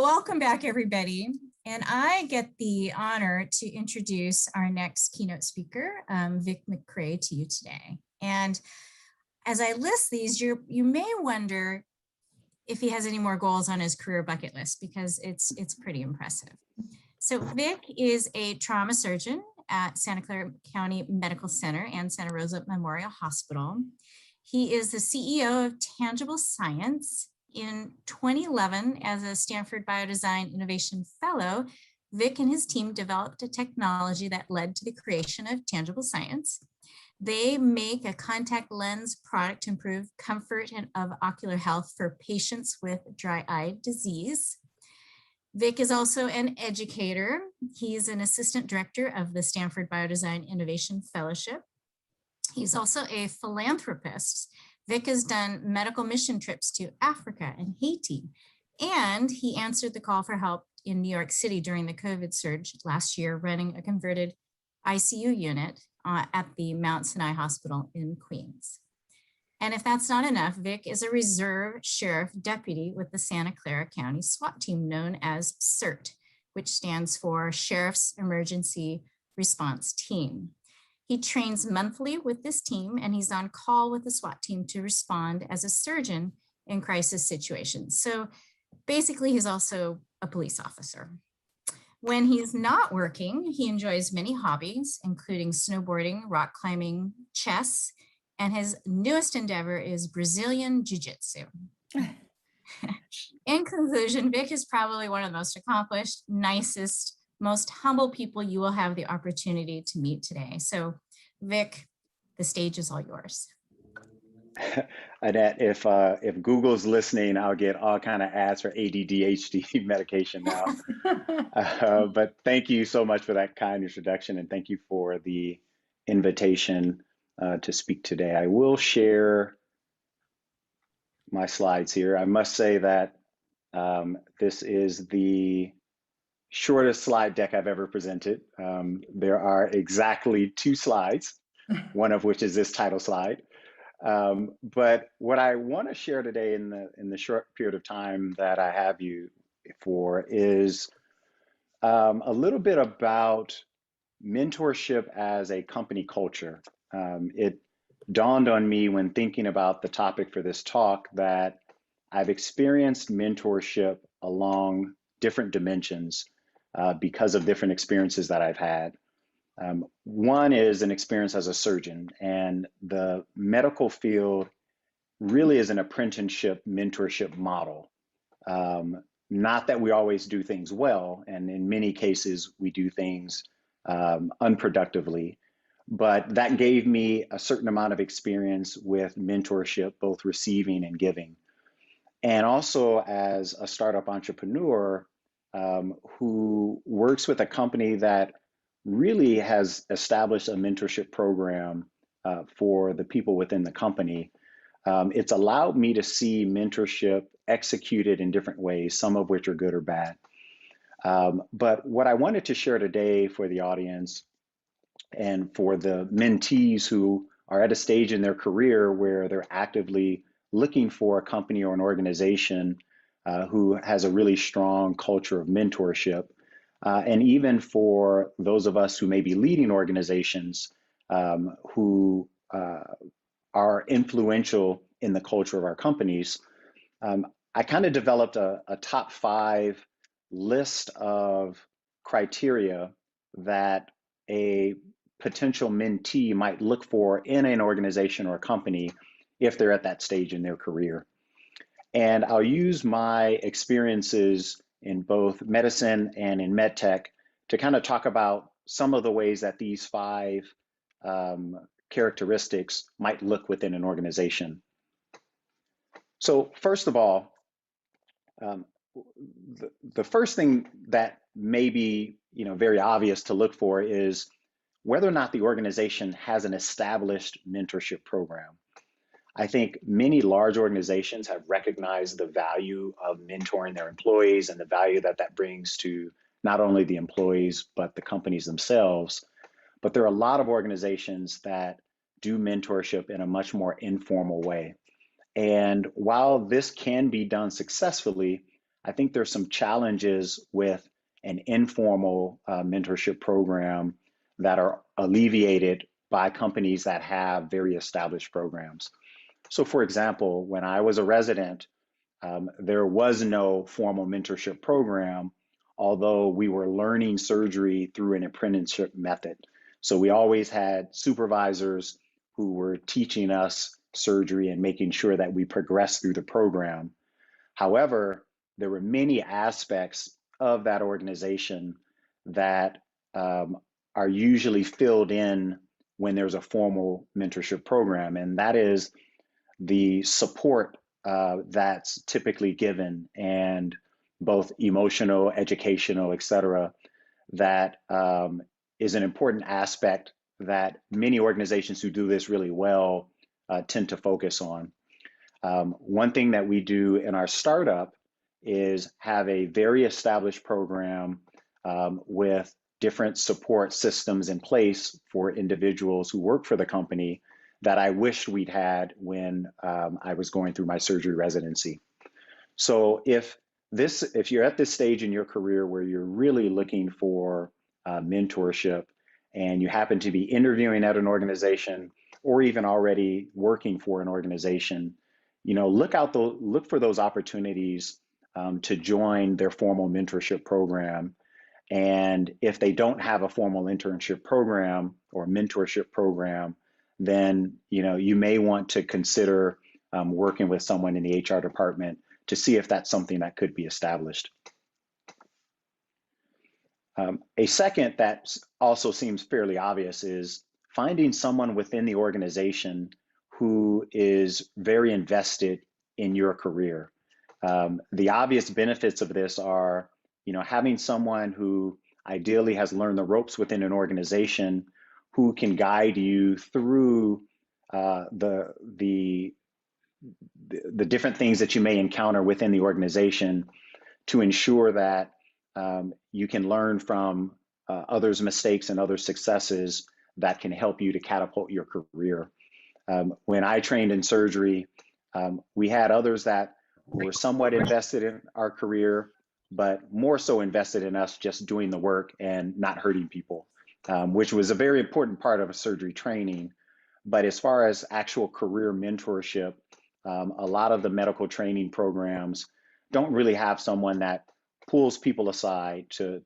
welcome back, everybody. And I get the honor to introduce our next keynote speaker, Vic McCray, to you today. And as I list these, you may wonder if he has any more goals on his career bucket list, because it's pretty impressive. So Vic is a trauma surgeon at Santa Clara County Medical Center and Santa Rosa Memorial Hospital. He is the CEO of Tangible Science. In 2011, as a Stanford Biodesign Innovation Fellow, Vic and his team developed a technology that led to the creation of Tangible Science. They make a contact lens product to improve comfort and of ocular health for patients with dry eye disease. Vic is also an educator. He's an assistant director of the Stanford Biodesign Innovation Fellowship. He's also a philanthropist. Vic has done medical mission trips to Africa and Haiti, and he answered the call for help in New York City during the COVID surge last year, running a converted ICU unit at the Mount Sinai Hospital in Queens. And if that's not enough, Vic is a reserve sheriff deputy with the Santa Clara County SWAT team known as CERT, which stands for Sheriff's Emergency Response Team. He trains monthly with this team, and he's on call with the SWAT team to respond as a surgeon in crisis situations. So basically, he's also a police officer. When he's not working, he enjoys many hobbies, including snowboarding, rock climbing, chess, and his newest endeavor is Brazilian Jiu-Jitsu. In conclusion, Vic is probably one of the most accomplished, nicest, most humble people you will have the opportunity to meet today. So Vic, the stage is all yours. Annette, if Google's listening, I'll get all kind of ads for ADHD medication now. But thank you so much for that kind introduction, and thank you for the invitation to speak today. I will share my slides here. I must say that this is the shortest slide deck I've ever presented. There are exactly 2 slides, one of which is this title slide. But what I want to share today in the short period of time that I have you for is a little bit about mentorship as a company culture. It dawned on me when thinking about the topic for this talk that I've experienced mentorship along different dimensions because of different experiences that I've had. One is an experience as a surgeon, and the medical field really is an apprenticeship mentorship model. Not that we always do things well, and in many cases we do things unproductively, but that gave me a certain amount of experience with mentorship, both receiving and giving. And also as a startup entrepreneur who works with a company that really has established a mentorship program for the people within the company, it's allowed me to see mentorship executed in different ways, some of which are good or bad. But what I wanted to share today for the audience and for the mentees who are at a stage in their career where they're actively looking for a company or an organization who has a really strong culture of mentorship, and even for those of us who may be leading organizations who are influential in the culture of our companies, I kind of developed a top 5 list of criteria that a potential mentee might look for in an organization or a company if they're at that stage in their career. And I'll use my experiences in both medicine and in medtech to kind of talk about some of the ways that these 5 characteristics might look within an organization. So first of all, the first thing that may be very obvious to look for is whether or not the organization has an established mentorship program. I think many large organizations have recognized the value of mentoring their employees and the value that that brings to not only the employees, but the companies themselves. But there are a lot of organizations that do mentorship in a much more informal way. And while this can be done successfully, I think there's some challenges with an informal mentorship program that are alleviated by companies that have very established programs. So for example, when I was a resident, there was no formal mentorship program, although we were learning surgery through an apprenticeship method. So we always had supervisors who were teaching us surgery and making sure that we progressed through the program. However, there were many aspects of that organization that are usually filled in when there's a formal mentorship program, and that is the support that's typically given, and both emotional, educational, et cetera, that is an important aspect that many organizations who do this really well tend to focus on. One thing that we do in our startup is have a very established program with different support systems in place for individuals who work for the company that I wished we'd had when I was going through my surgery residency. So if you're at this stage in your career where you're really looking for mentorship, and you happen to be interviewing at an organization or even already working for an organization, look for those opportunities to join their formal mentorship program. And if they don't have a formal internship program or mentorship program, then you may want to consider working with someone in the HR department to see if that's something that could be established. A second that also seems fairly obvious is finding someone within the organization who is very invested in your career. The obvious benefits of this are, having someone who ideally has learned the ropes within an organization, who can guide you through the different things that you may encounter within the organization to ensure that you can learn from others' mistakes and other successes that can help you to catapult your career. When I trained in surgery, we had others that were somewhat invested in our career, but more so invested in us just doing the work and not hurting people, which was a very important part of a surgery training. But as far as actual career mentorship, a lot of the medical training programs don't really have someone that pulls people aside to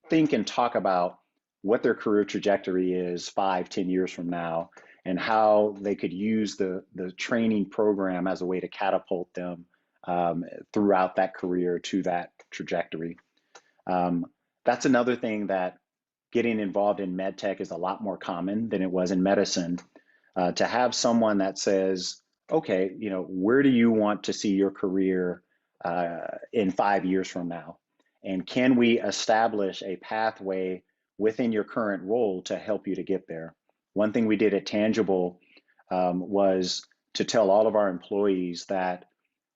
think and talk about what their career trajectory is 5-10 years from now, and how they could use the training program as a way to catapult them throughout that career to that trajectory. That's another thing, that getting involved in med tech is a lot more common than it was in medicine. To have someone that says, okay, where do you want to see your career in 5 years from now? And can we establish a pathway within your current role to help you to get there? One thing we did at Tangible was to tell all of our employees that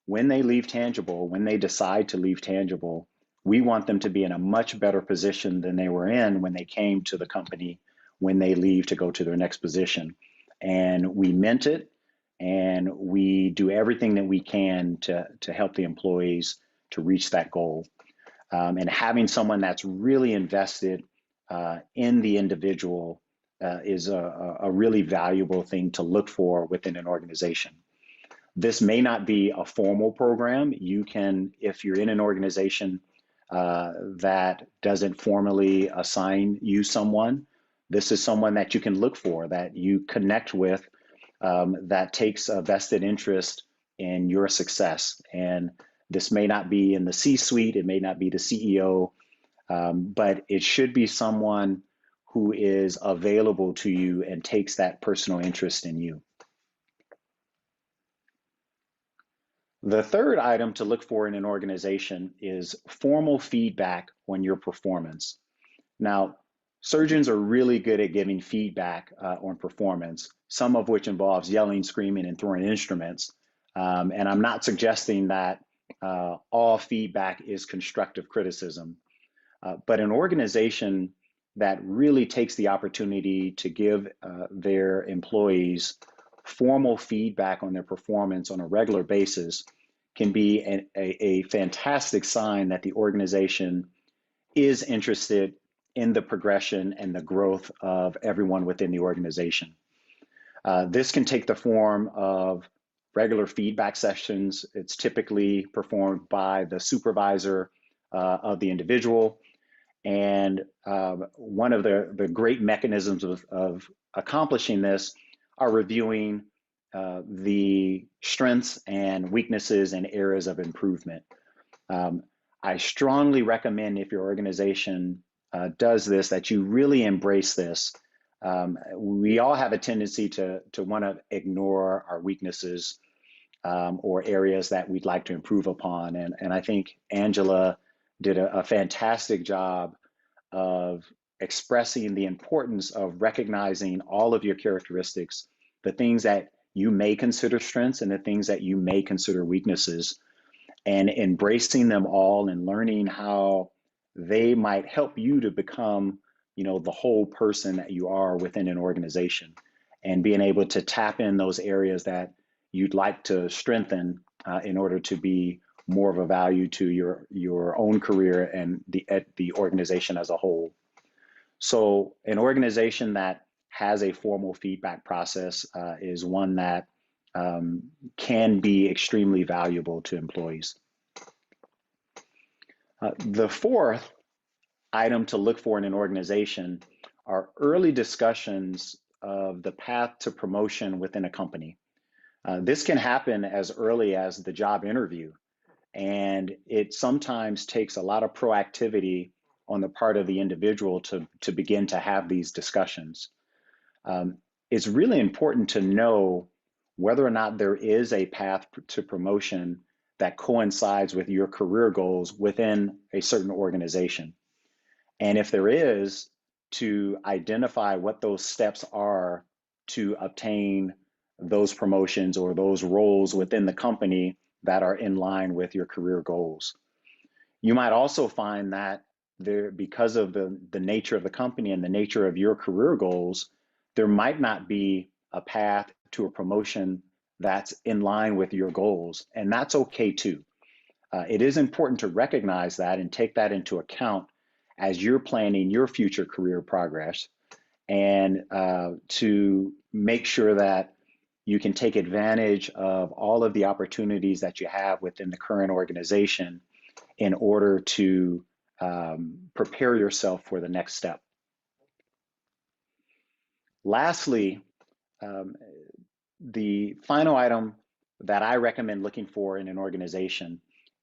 when they leave Tangible, when they decide to leave Tangible, we want them to be in a much better position than they were in when they came to the company, when they leave to go to their next position. And we meant it, and we do everything that we can to help the employees to reach that goal. And having someone that's really invested in the individual is a really valuable thing to look for within an organization. This may not be a formal program. You can, if you're in an organization that doesn't formally assign you someone, this is someone that you can look for, that you connect with, that takes a vested interest in your success. And this may not be in the C-suite, it may not be the CEO, but it should be someone who is available to you and takes that personal interest in you. The third item to look for in an organization is formal feedback on your performance. Now, surgeons are really good at giving feedback on performance, some of which involves yelling, screaming, and throwing instruments. And I'm not suggesting that all feedback is constructive criticism, but an organization that really takes the opportunity to give their employees formal feedback on their performance on a regular basis can be a fantastic sign that the organization is interested in the progression and the growth of everyone within the organization. This can take the form of regular feedback sessions. It's typically performed by the supervisor of the individual. And one of the great mechanisms of accomplishing this are reviewing the strengths and weaknesses and areas of improvement. I strongly recommend, if your organization does this, that you really embrace this. We all have a tendency to want to ignore our weaknesses or areas that we'd like to improve upon. And I think Angela did a fantastic job of expressing the importance of recognizing all of your characteristics, the things that you may consider strengths and the things that you may consider weaknesses, and embracing them all and learning how they might help you to become, the whole person that you are within an organization, and being able to tap in those areas that you'd like to strengthen in order to be more of a value to your own career and the organization as a whole. So an organization that has a formal feedback process is one that can be extremely valuable to employees. The fourth item to look for in an organization are early discussions of the path to promotion within a company. This can happen as early as the job interview, and it sometimes takes a lot of proactivity on the part of the individual to begin to have these discussions. It's really important to know whether or not there is a path to promotion that coincides with your career goals within a certain organization. And if there is, to identify what those steps are to obtain those promotions or those roles within the company that are in line with your career goals. You might also find that because of the nature of the company and the nature of your career goals, there might not be a path to a promotion that's in line with your goals, and that's okay too. It is important to recognize that and take that into account as you're planning your future career progress, and to make sure that you can take advantage of all of the opportunities that you have within the current organization in order to prepare yourself for the next step. Lastly, the final item that I recommend looking for in an organization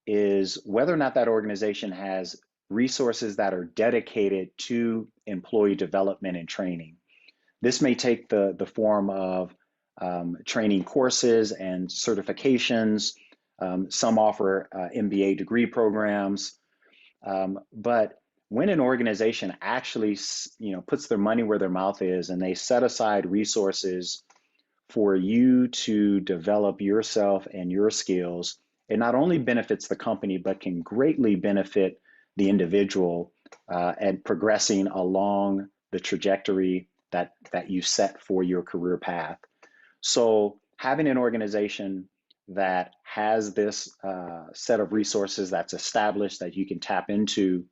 is whether or not that organization has resources that are dedicated to employee development and training. This may take the form of training courses and certifications. Some offer MBA degree programs, but when an organization actually, puts their money where their mouth is and they set aside resources for you to develop yourself and your skills, it not only benefits the company, but can greatly benefit the individual and progressing along the trajectory that you set for your career path. So having an organization that has this set of resources that's established that you can tap into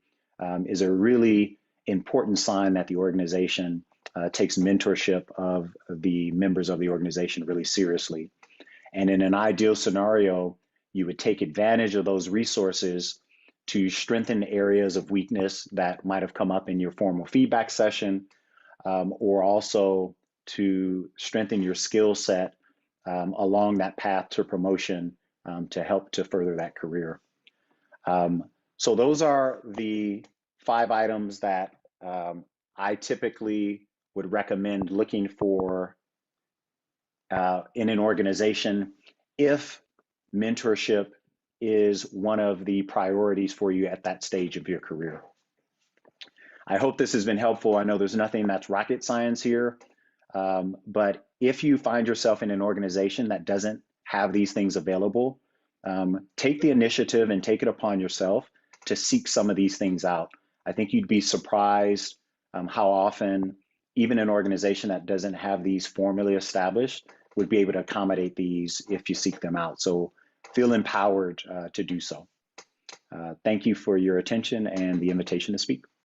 is a really important sign that the organization takes mentorship of the members of the organization really seriously. And in an ideal scenario, you would take advantage of those resources to strengthen areas of weakness that might have come up in your formal feedback session, or also to strengthen your skill set along that path to promotion to help to further that career. So those are the 5 items that I typically would recommend looking for in an organization if mentorship is one of the priorities for you at that stage of your career. I hope this has been helpful. I know there's nothing that's rocket science here, but if you find yourself in an organization that doesn't have these things available, take the initiative and take it upon yourself to seek some of these things out. I think you'd be surprised how often even an organization that doesn't have these formally established would be able to accommodate these if you seek them out. So feel empowered to do so. Thank you for your attention and the invitation to speak.